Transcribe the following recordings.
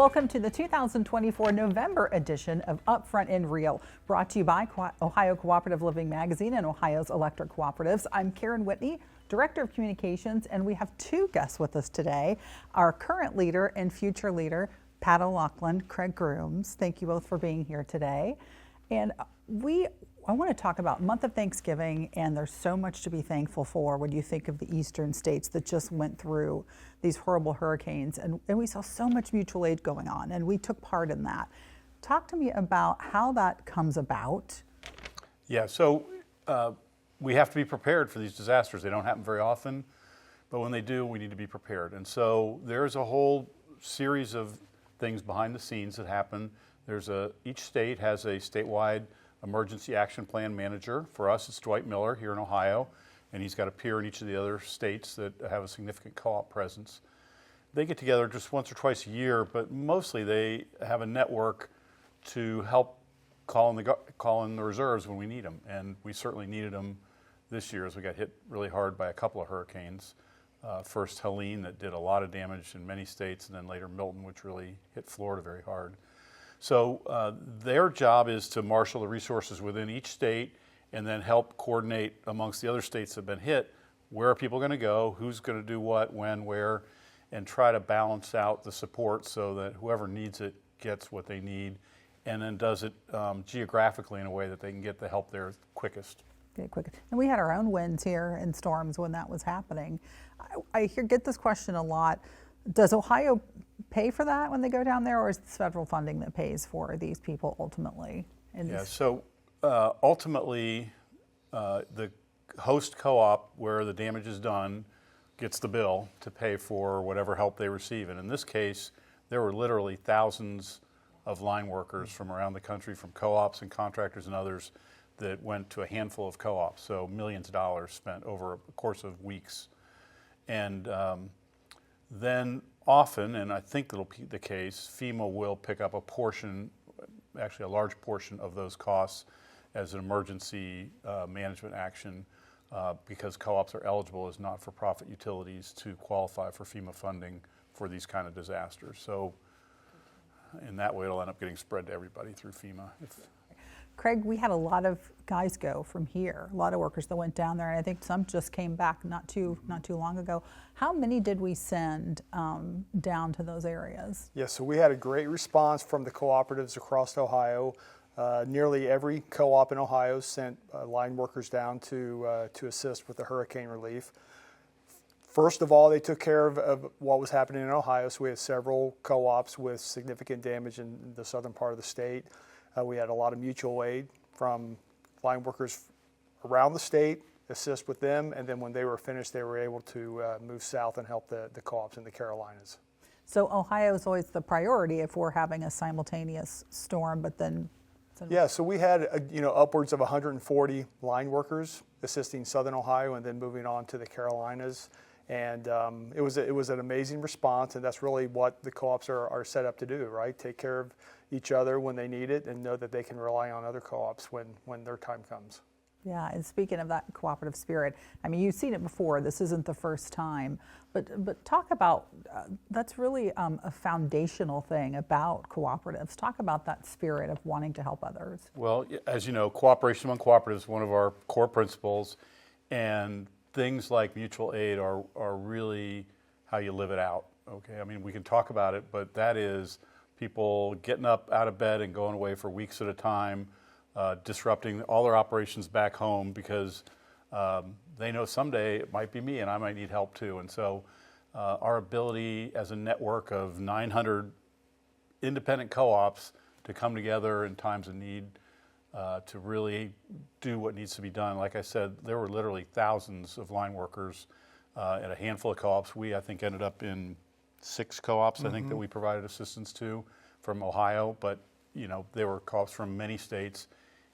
Welcome to the 2024 November edition of Upfront in Real, brought to you by Ohio Cooperative Living Magazine and Ohio's Electric Cooperatives. I'm Karen Whitney, Director of Communications, and we have two guests with us today. Our current leader and future leader, Pat O'Loughlin, Craig Grooms. Thank you both for being here today. And I want to talk about month of Thanksgiving, and there's so much to be thankful for when you think of the eastern states that just went through these horrible hurricanes, and we saw so much mutual aid going on, and we took part in that. Talk to me about how that comes about. Yeah, so we have to be prepared for these disasters. They don't happen very often, but when they do, we need to be prepared. And so there's a whole series of things behind the scenes that happen. Each state has a statewide emergency action plan manager. For us, it's Dwight Miller here in Ohio, and he's got a peer in each of the other states that have a significant co-op presence. They get together just once or twice a year, but mostly they have a network to help call in the reserves when we need them, and we certainly needed them this year as we got hit really hard by a couple of hurricanes. First Helene, that did a lot of damage in many states, and then later Milton, which really hit Florida very hard. So their job is to marshal the resources within each state and then help coordinate amongst the other states that have been hit. Where are people going to go? Who's going to do what, when, where, and try to balance out the support so that whoever needs it gets what they need, and then does it geographically in a way that they can get the help there quickest. And we had our own winds here and storms when that was happening. I get this question a lot. Does Ohio pay for that when they go down there, or is it federal funding that pays for these people ultimately? So ultimately the host co-op where the damage is done gets the bill to pay for whatever help they receive. And in this case, there were literally thousands of line workers from around the country, from co-ops and contractors and others, that went to a handful of co-ops, so millions of dollars spent over a course of weeks. And then often, and I think that'll be the case, FEMA will pick up a portion, actually a large portion of those costs as an emergency management action because co-ops are eligible as not-for-profit utilities to qualify for FEMA funding for these kind of disasters. So in that way, it'll end up getting spread to everybody through FEMA. Craig, we had a lot of guys go from here, a lot of workers that went down there, and I think some just came back not too long ago. How many did we send down to those areas? Yes, so we had a great response from the cooperatives across Ohio. Nearly every co-op in Ohio sent line workers down to assist with the hurricane relief. First of all, they took care of what was happening in Ohio, so we had several co-ops with significant damage in the southern part of the state. We had a lot of mutual aid from line workers around the state, assist with them, and then when they were finished, they were able to move south and help the co-ops in the Carolinas. So Ohio is always the priority if we're having a simultaneous storm, but then... Yeah, so we had upwards of 140 line workers assisting southern Ohio and then moving on to the Carolinas. And it was an amazing response, and that's really what the co-ops are set up to do, right? Take care of each other when they need it and know that they can rely on other co-ops when their time comes. Yeah, and speaking of that cooperative spirit, I mean, you've seen it before. This isn't the first time, but talk about, that's really a foundational thing about cooperatives. Talk about that spirit of wanting to help others. Well, as you know, cooperation among cooperatives is one of our core principles, and things like mutual aid are really how you live it out, okay? I mean, we can talk about it, but that is people getting up out of bed and going away for weeks at a time, disrupting all their operations back home because they know someday it might be me and I might need help too. And so our ability as a network of 900 independent co-ops to come together in times of need to really do what needs to be done. Like I said, there were literally thousands of line workers at a handful of co-ops. We, I think, ended up in 6 co-ops, I think, that we provided assistance to from Ohio, but there were co-ops from many states,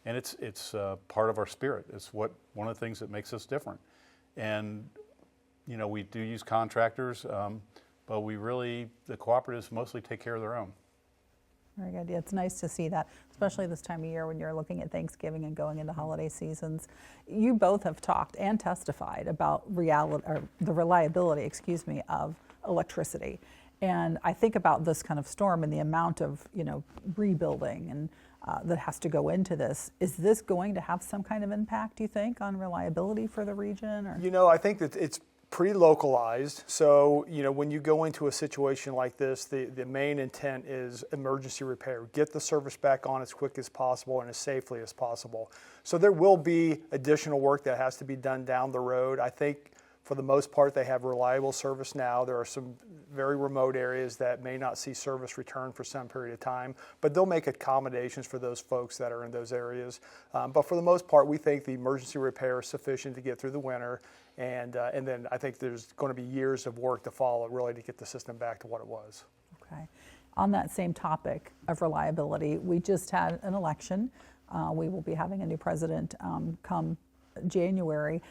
and it's part of our spirit. It's one of the things that makes us different. And we do use contractors, but the cooperatives mostly take care of their own. Very good. Yeah, it's nice to see that, especially this time of year when you're looking at Thanksgiving and going into holiday seasons. You both have talked and testified about the reliability, of electricity. And I think about this kind of storm and the amount of, rebuilding and that has to go into this. Is this going to have some kind of impact, do you think, on reliability for the region? Or? I think that it's pretty localized. So, when you go into a situation like this, the main intent is emergency repair. Get the service back on as quick as possible and as safely as possible. So there will be additional work that has to be done down the road. I think for the most part, they have reliable service now. There are some very remote areas that may not see service return for some period of time, but they'll make accommodations for those folks that are in those areas. But for the most part, we think the emergency repair is sufficient to get through the winter, and then I think there's going to be years of work to follow really to get the system back to what it was. Okay. On that same topic of reliability, we just had an election. We will be having a new president come January.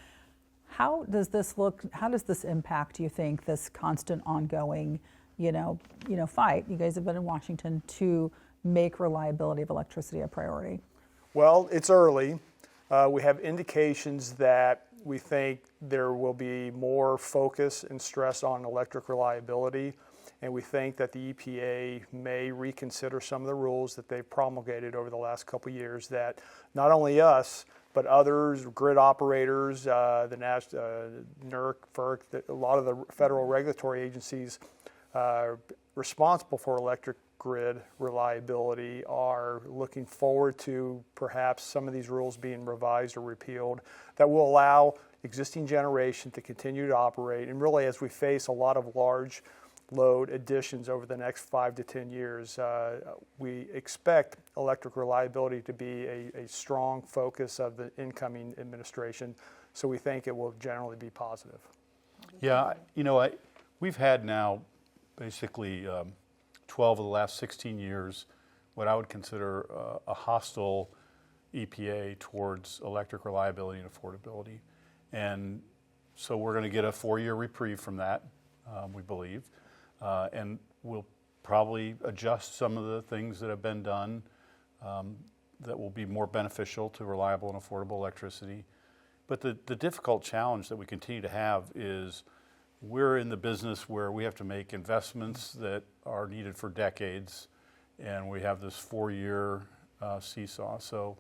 How does this look? How does this impact, do you think, this constant ongoing, fight? You guys have been in Washington to make reliability of electricity a priority. Well, it's early. We have indications that we think there will be more focus and stress on electric reliability, and we think that the EPA may reconsider some of the rules that they've promulgated over the last couple of years that not only us, but others, grid operators, the NERC, FERC, a lot of the federal regulatory agencies responsible for electric grid reliability are looking forward to perhaps some of these rules being revised or repealed that will allow existing generation to continue to operate. And really, as we face a lot of large load additions over the next 5 to 10 years, we expect electric reliability to be a strong focus of the incoming administration. So we think it will generally be positive. Yeah, we've had now basically 12 of the last 16 years what I would consider a hostile EPA towards electric reliability and affordability. And so we're going to get a 4-year reprieve from that, we believe. And we'll probably adjust some of the things that have been done that will be more beneficial to reliable and affordable electricity. But the difficult challenge that we continue to have is we're in the business where we have to make investments that are needed for decades, and we have this 4-year seesaw. So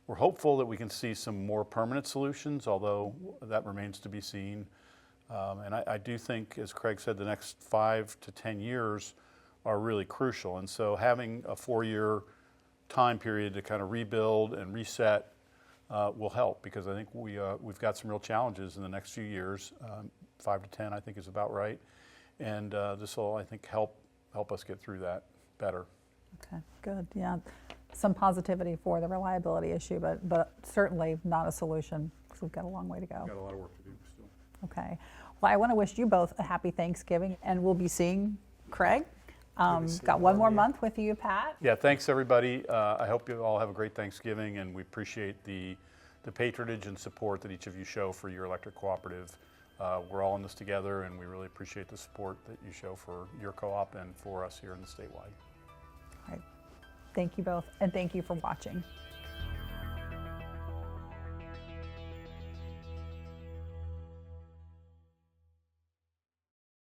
we're hopeful that we can see some more permanent solutions, although that remains to be seen. And I do think, as Craig said, the next 5 to 10 years are really crucial. And so having a 4-year time period to kind of rebuild and reset will help, because I think we've got some real challenges in the next few years. 5 to 10, I think, is about right. And this will, I think, help us get through that better. Okay, good. Yeah, some positivity for the reliability issue, but certainly not a solution, because we've got a long way to go. We've got a lot of work to do still. Okay. Well, I want to wish you both a happy Thanksgiving, and we'll be seeing Craig. Got one more month with you, Pat. Yeah, thanks, everybody. I hope you all have a great Thanksgiving, and we appreciate the patronage and support that each of you show for your electric cooperative. We're all in this together, and we really appreciate the support that you show for your co-op and for us here in the statewide. All right. Thank you both, and thank you for watching.